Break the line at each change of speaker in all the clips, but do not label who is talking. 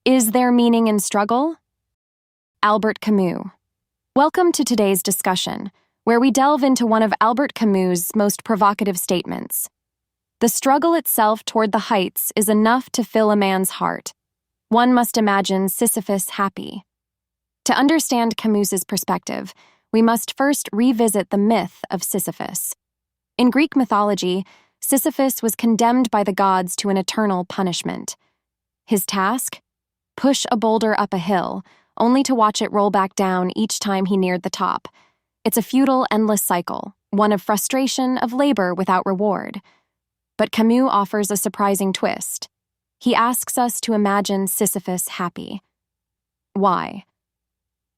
Is there meaning in struggle? Albert Camus. Welcome to today's discussion, where we delve into one of Albert Camus' most provocative statements. The struggle itself toward the heights is enough to fill a man's heart. One must imagine Sisyphus happy. To understand Camus's perspective, we must first revisit the myth of Sisyphus. In Greek mythology, Sisyphus was condemned by the gods to an eternal punishment. His task? Push a boulder up a hill, only to watch it roll back down each time he neared the top. It's a futile, endless cycle, one of frustration, of labor without reward. But Camus offers a surprising twist. He asks us to imagine Sisyphus happy. Why?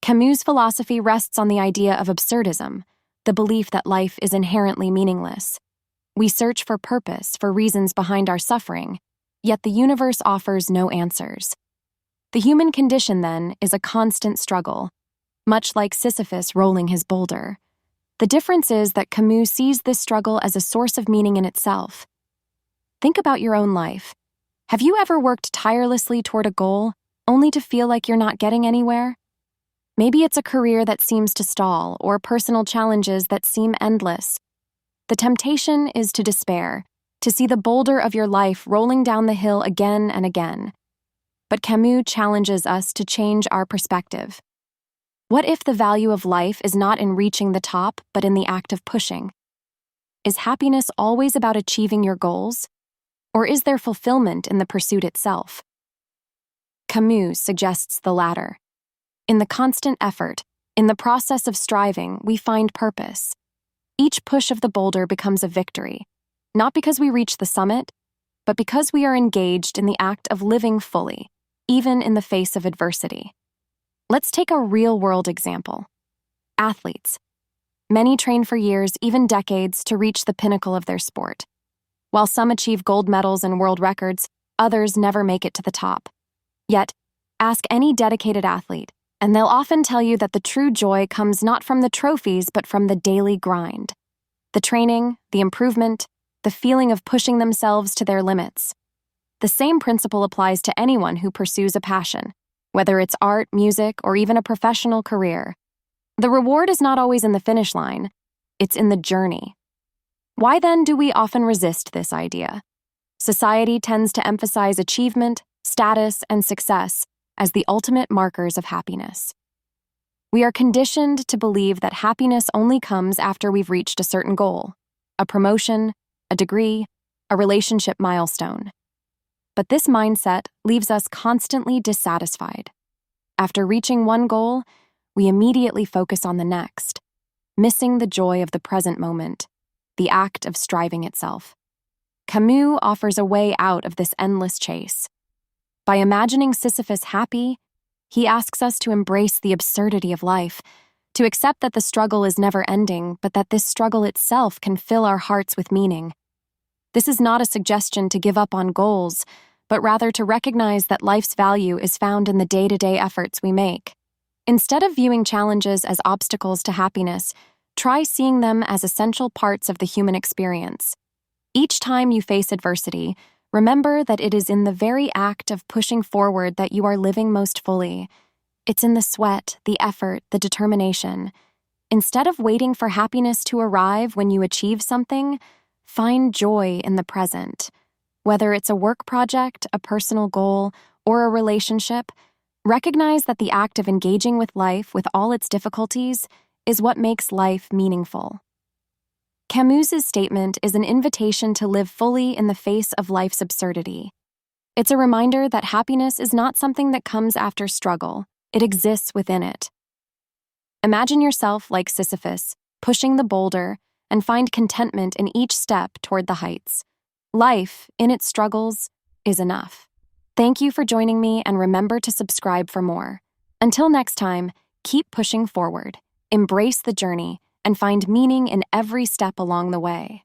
Camus' philosophy rests on the idea of absurdism, the belief that life is inherently meaningless. We search for purpose, for reasons behind our suffering, yet the universe offers no answers. The human condition, then, is a constant struggle, much like Sisyphus rolling his boulder. The difference is that Camus sees this struggle as a source of meaning in itself. Think about your own life. Have you ever worked tirelessly toward a goal, only to feel like you're not getting anywhere? Maybe it's a career that seems to stall, or personal challenges that seem endless. The temptation is to despair, to see the boulder of your life rolling down the hill again and again. But Camus challenges us to change our perspective. What if the value of life is not in reaching the top, but in the act of pushing? Is happiness always about achieving your goals? Or is there fulfillment in the pursuit itself? Camus suggests the latter. In the constant effort, in the process of striving, we find purpose. Each push of the boulder becomes a victory, not because we reach the summit, but because we are engaged in the act of living fully, even in the face of adversity. Let's take a real-world example. Athletes. Many train for years, even decades, to reach the pinnacle of their sport. While some achieve gold medals and world records, others never make it to the top. Yet, ask any dedicated athlete, and they'll often tell you that the true joy comes not from the trophies, but from the daily grind. The training, the improvement, the feeling of pushing themselves to their limits. The same principle applies to anyone who pursues a passion, whether it's art, music, or even a professional career. The reward is not always in the finish line, it's in the journey. Why then do we often resist this idea? Society tends to emphasize achievement, status, and success as the ultimate markers of happiness. We are conditioned to believe that happiness only comes after we've reached a certain goal, a promotion, a degree, a relationship milestone. But this mindset leaves us constantly dissatisfied. After reaching one goal, we immediately focus on the next, missing the joy of the present moment, the act of striving itself. Camus offers a way out of this endless chase. By imagining Sisyphus happy, he asks us to embrace the absurdity of life, to accept that the struggle is never ending, but that this struggle itself can fill our hearts with meaning. This is not a suggestion to give up on goals, but rather to recognize that life's value is found in the day-to-day efforts we make. Instead of viewing challenges as obstacles to happiness, try seeing them as essential parts of the human experience. Each time you face adversity, remember that it is in the very act of pushing forward that you are living most fully. It's in the sweat, the effort, the determination. Instead of waiting for happiness to arrive when you achieve something, find joy in the present. Whether it's a work project, a personal goal, or a relationship, recognize that the act of engaging with life with all its difficulties is what makes life meaningful. Camus's statement is an invitation to live fully in the face of life's absurdity. It's a reminder that happiness is not something that comes after struggle, it exists within it. Imagine yourself like Sisyphus, pushing the boulder, and find contentment in each step toward the heights. Life, in its struggles, is enough. Thank you for joining me, and remember to subscribe for more. Until next time, keep pushing forward, embrace the journey, and find meaning in every step along the way.